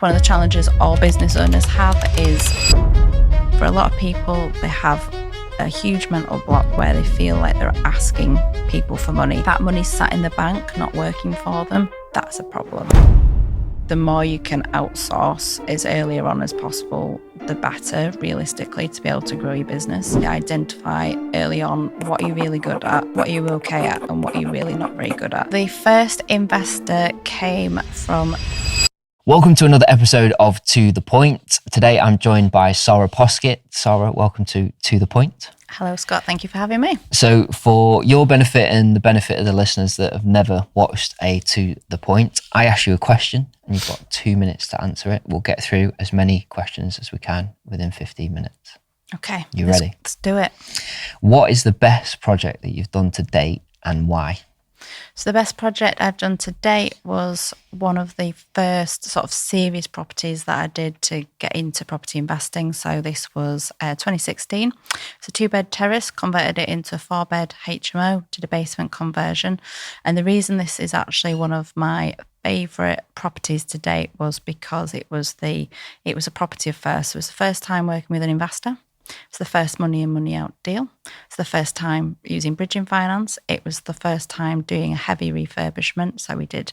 One of the challenges all business owners have is, for a lot of people, they have a huge mental block where they feel like they're asking people for money. That money's sat in the bank, not working for them. That's a problem. The more you can outsource as earlier on as possible, the better, realistically, to be able to grow your business. Identify early on what you're really good at, what you're okay at, and what you're really not very good at. The first investor came from... Welcome to another episode of To The Point. Today I'm joined by Sara Poskitt. Sara, welcome to The Point. Hello, Scott. Thank you for having me. So for your benefit and the benefit of the listeners that have never watched a To The Point, I ask you a question and you've got 2 minutes to answer it. We'll get through as many questions as we can within 15 minutes. Okay. You ready? Let's do it. What is the best project that you've done to date and why? So the best project I've done to date was one of the first sort of serious properties that I did to get into property investing. So this was 2016. It's a 2-bed terrace, converted it into a 4-bed HMO, did a basement conversion. And the reason this is actually one of my favourite properties to date was because it was a property of first. So it was the first time working with an investor. It's the first money in, money out deal. It's the first time using bridging finance. It was the first time doing a heavy refurbishment. So we did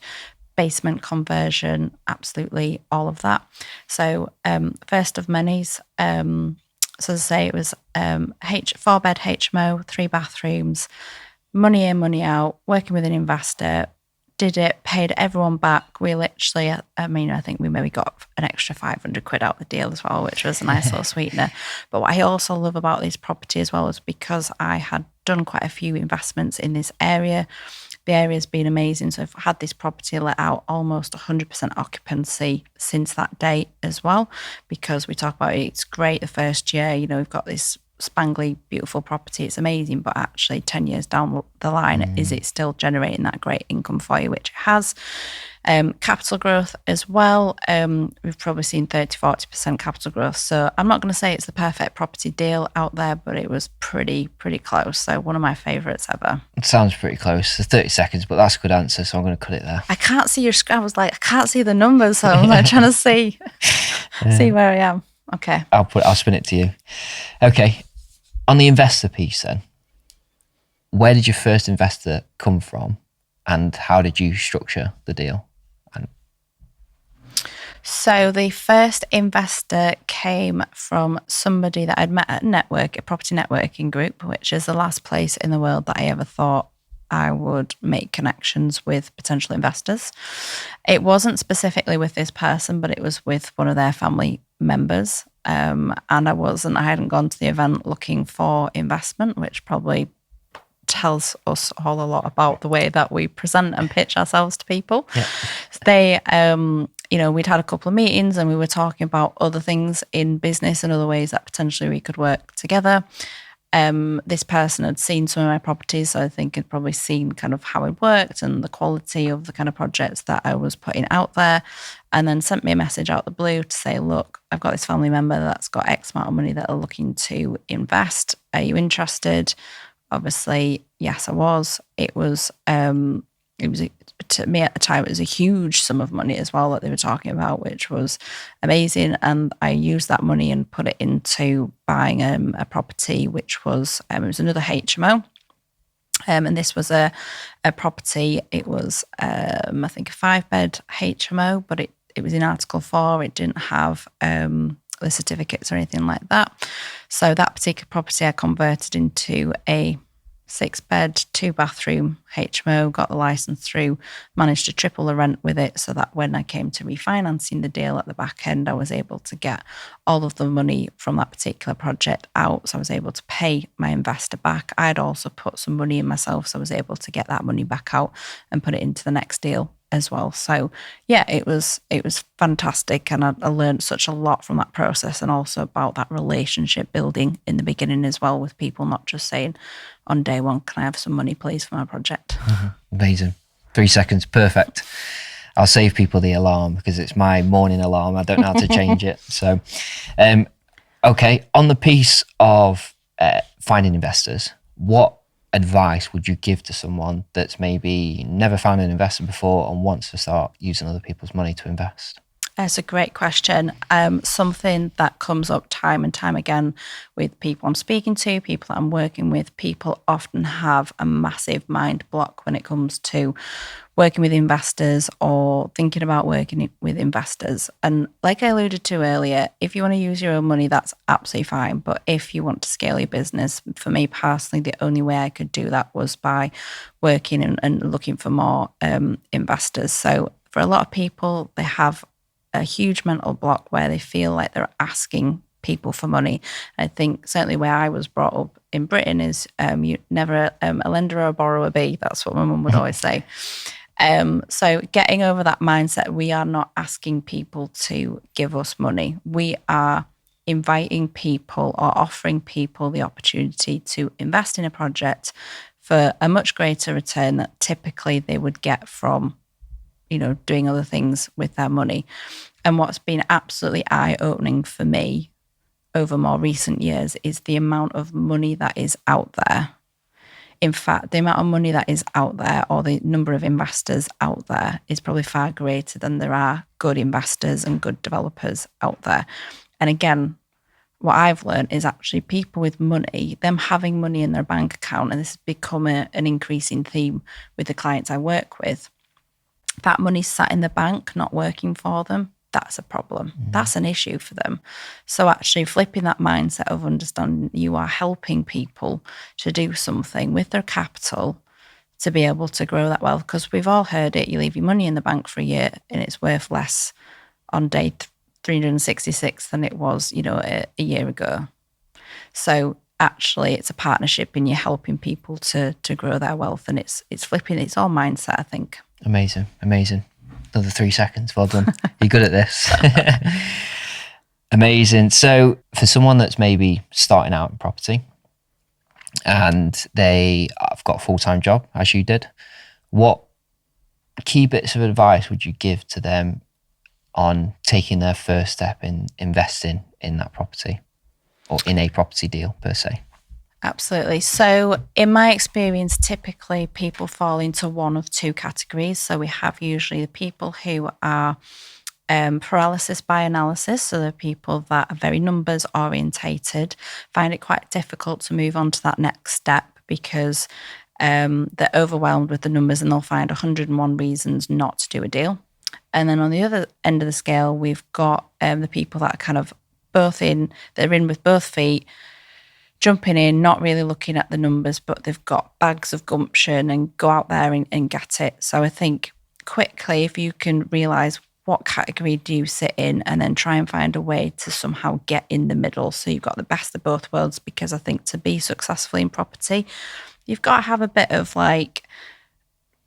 basement conversion, absolutely all of that. So first of many's. So as I say, it was 4-bed HMO, 3 bathrooms, money in, money out, working with an investor. Did it, paid everyone back. We literally, I think we maybe got an extra 500 quid out the deal as well, which was a nice little sweetener. But what I also love about this property as well is because I had done quite a few investments in this area. The area's been amazing. So I've had this property let out almost 100% occupancy since that date as well, because we talk about it's great the first year, we've got this spangly, beautiful property. It's amazing, but actually 10 years down the line, is it still generating that great income for you, which it has. Capital growth as well. We've probably seen 30-40% capital growth. So I'm not going to say it's the perfect property deal out there, but it was pretty close. So one of my favourites ever. It sounds pretty close. It's 30 seconds, but that's a good answer, so I'm going to cut it there. I can't see your screen. I was like, I can't see the numbers, so I'm like trying to see where I am. Okay. I'll spin it to you. Okay. On the investor piece then, where did your first investor come from and how did you structure the deal? So the first investor came from somebody that I'd met at a property networking group, which is the last place in the world that I ever thought I would make connections with potential investors. It wasn't specifically with this person, but it was with one of their family members. And I hadn't gone to the event looking for investment, which probably tells us all a lot about the way that we present and pitch ourselves to people. Yeah. We'd had a couple of meetings and we were talking about other things in business and other ways that potentially we could work together. This person had seen some of my properties, so I think had probably seen kind of how it worked and the quality of the kind of projects that I was putting out there, and then sent me a message out the blue to say, look, I've got this family member that's got X amount of money that are looking to invest. Are you interested? Obviously, yes, I was. To me at the time, it was a huge sum of money as well that they were talking about, which was amazing. And I used that money and put it into buying a property, which was it was another HMO. And this was a property. It was I think a 5-bed HMO, but it was in Article 4. It didn't have the certificates or anything like that. So that particular property I converted into a 6-bed, 2-bathroom HMO, got the license through, managed to triple the rent with it so that when I came to refinancing the deal at the back end, I was able to get all of the money from that particular project out. So I was able to pay my investor back. I had also put some money in myself, so I was able to get that money back out and put it into the next deal as well. So yeah, it was fantastic, and I learned such a lot from that process, and also about that relationship building in the beginning as well, with people not just saying on day one, can I have some money please for my project? Mm-hmm. Amazing. 3 seconds, perfect. I'll save people the alarm because it's my morning alarm. I don't know how to change it. So okay, on the piece of finding investors, what advice would you give to someone that's maybe never found an investor before and wants to start using other people's money to invest? That's a great question. Something that comes up time and time again with people I'm speaking to, people that I'm working with, people often have a massive mind block when it comes to working with investors or thinking about working with investors. And like I alluded to earlier, if you want to use your own money, that's absolutely fine. But if you want to scale your business, for me personally, the only way I could do that was by working and looking for more investors. So for a lot of people, they have a huge mental block where they feel like they're asking people for money. I think certainly where I was brought up in Britain is you never a lender or a borrower be. That's what my mum would always say. So getting over that mindset, we are not asking people to give us money. We are inviting people or offering people the opportunity to invest in a project for a much greater return that typically they would get from doing other things with their money. And what's been absolutely eye-opening for me over more recent years is the amount of money that is out there. In fact, the amount of money that is out there, or the number of investors out there, is probably far greater than there are good investors and good developers out there. And again, what I've learned is actually people with money, them having money in their bank account, and this has become an increasing theme with the clients I work with, that money's sat in the bank, not working for them. That's a problem. That's an issue for them. So actually flipping that mindset of understanding you are helping people to do something with their capital to be able to grow that wealth. Because we've all heard it, you leave your money in the bank for a year and it's worth less on day 366 than it was, a year ago. So actually it's a partnership and you're helping people to grow their wealth, and it's flipping, it's all mindset, I think. Amazing. Another 3 seconds. Well done. You're good at this. Amazing. So for someone that's maybe starting out in property and I've got a full-time job, as you did, what key bits of advice would you give to them on taking their first step in investing in that property or in a property deal per se? Absolutely. So in my experience, typically people fall into one of two categories. So we have usually the people who are paralysis by analysis. So the people that are very numbers orientated, find it quite difficult to move on to that next step because they're overwhelmed with the numbers and they'll find 101 reasons not to do a deal. And then on the other end of the scale, we've got the people that are kind of they're in with both feet, jumping in, not really looking at the numbers, but they've got bags of gumption and go out there and get it. So I think quickly, if you can realise what category do you sit in and then try and find a way to somehow get in the middle so you've got the best of both worlds, because I think to be successful in property, you've got to have a bit of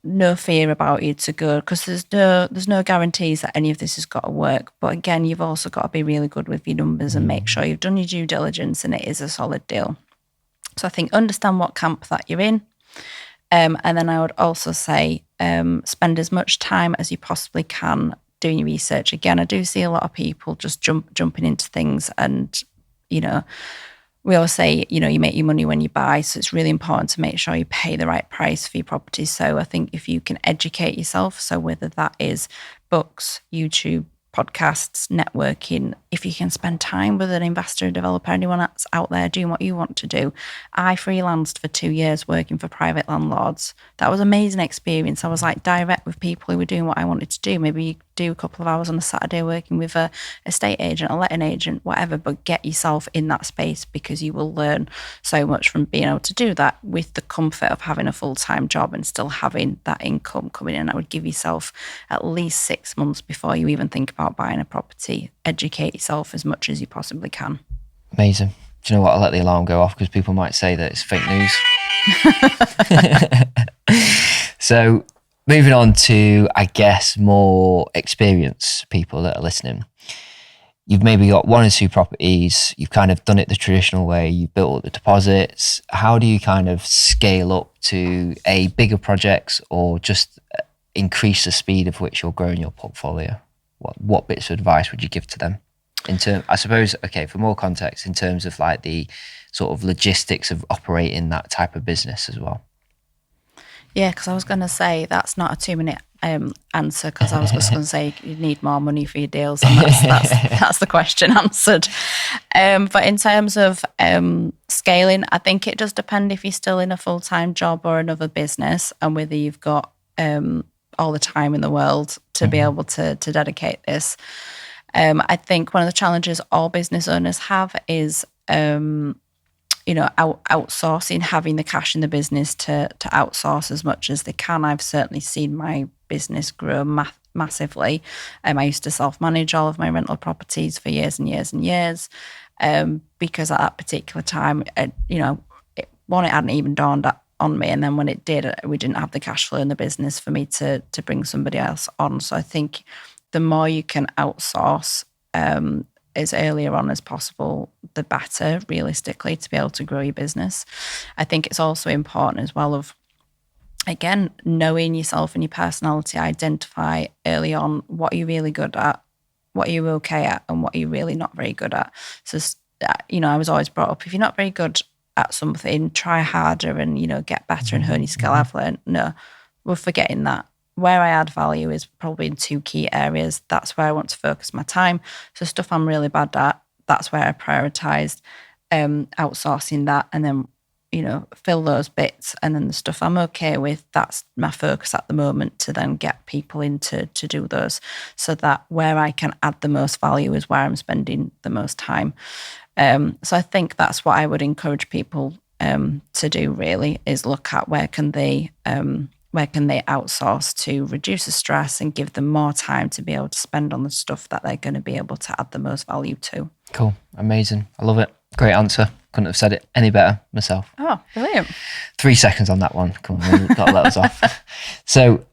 no fear about you to go, because there's no guarantees that any of this has got to work. But again, you've also got to be really good with your numbers and make sure you've done your due diligence and it is a solid deal. So I think understand what camp that you're in. And then I would also say spend as much time as you possibly can doing your research. Again, I do see a lot of people just jumping into things, and we always say, you make your money when you buy. So it's really important to make sure you pay the right price for your property. So I think if you can educate yourself, so whether that is books, YouTube, podcasts, networking, if you can spend time with an investor, a developer, anyone that's out there doing what you want to do. I freelanced for 2 years working for private landlords. That was an amazing experience. I was direct with people who were doing what I wanted to do. Maybe you do a couple of hours on a Saturday working with a estate agent, a letting agent, whatever, but get yourself in that space, because you will learn so much from being able to do that with the comfort of having a full-time job and still having that income coming in. I would give yourself at least 6 months before you even think about buying a property. Educate yourself as much as you possibly can. Amazing. Do you know what? I'll let the alarm go off because people might say that it's fake news. So moving on to, I guess, more experienced people that are listening. You've maybe got 1 or 2 properties. You've kind of done it the traditional way. You've built up the deposits. How do you kind of scale up to bigger projects, or just increase the speed of which you're growing your portfolio? What bits of advice would you give to them? I suppose, for more context, in terms of the sort of logistics of operating that type of business as well. Yeah, because I was going to say that's not a answer, because I was just going to say you need more money for your deals, and that's the question answered. But in terms of scaling, I think it does depend if you're still in a full-time job or another business, and whether you've got all the time in the world to be able to dedicate this. I think one of the challenges all business owners have is outsourcing, having the cash in the business to outsource as much as they can. I've certainly seen my business grow massively. I used to self-manage all of my rental properties for years and years and years, because at that particular time, it hadn't even dawned on me. And then when it did, we didn't have the cash flow in the business for me to bring somebody else on. So I think the more you can outsource as earlier on as possible, the better, realistically, to be able to grow your business. I think it's also important as well of, again, knowing yourself and your personality. Identify early on what you're really good at, what you're okay at, and what you're really not very good at. So, I was always brought up, if you're not very good at something, try harder and, get better and hone your skill. I've learned, no, we're forgetting that. Where I add value is probably in two key areas. That's where I want to focus my time. So stuff I'm really bad at, that's where I prioritised outsourcing that, and then, fill those bits. And then the stuff I'm okay with, that's my focus at the moment, to then get people in to do those, so that where I can add the most value is where I'm spending the most time. So I think that's what I would encourage people to do, really, is look at where can they outsource to reduce the stress and give them more time to be able to spend on the stuff that they're going to be able to add the most value to. Cool. Amazing. I love it. Great answer. Couldn't have said it any better myself. Oh, brilliant. 3 seconds on that one. Come on, got to let us off. So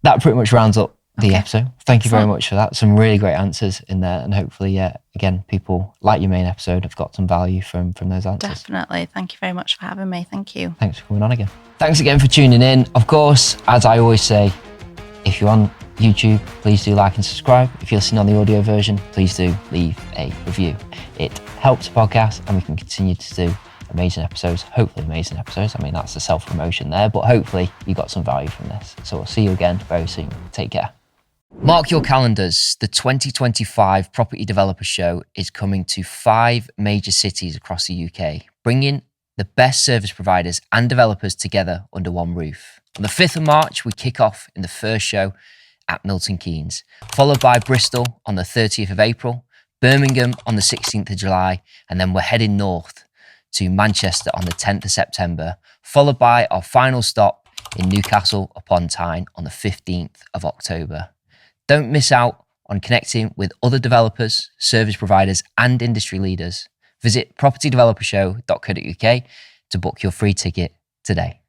that pretty much rounds up the episode. Thank you very much for that. Some really great answers in there, and hopefully, again, people like your main episode have got some value from those answers. Definitely. Thank you very much for having me. Thank you. Thanks for coming on again. Thanks again for tuning in. Of course, as I always say, if you're on YouTube, please do like and subscribe. If you're listening on the audio version, please do leave a review. It helps the podcast, and we can continue to do amazing episodes, hopefully amazing episodes. I mean, that's the self-promotion there, but hopefully you got some value from this. So we'll see you again very soon. Take care. Mark your calendars. The 2025 Property Developer Show is coming to 5 major cities across the UK, bringing the best service providers and developers together under one roof. On the 5th of March, we kick off in the first show at Milton Keynes, followed by Bristol on the 30th of April, Birmingham on the 16th of July, and then we're heading north to Manchester on the 10th of September, followed by our final stop in Newcastle upon Tyne on the 15th of October. Don't miss out on connecting with other developers, service providers, and industry leaders. Visit propertydevelopershow.co.uk to book your free ticket today.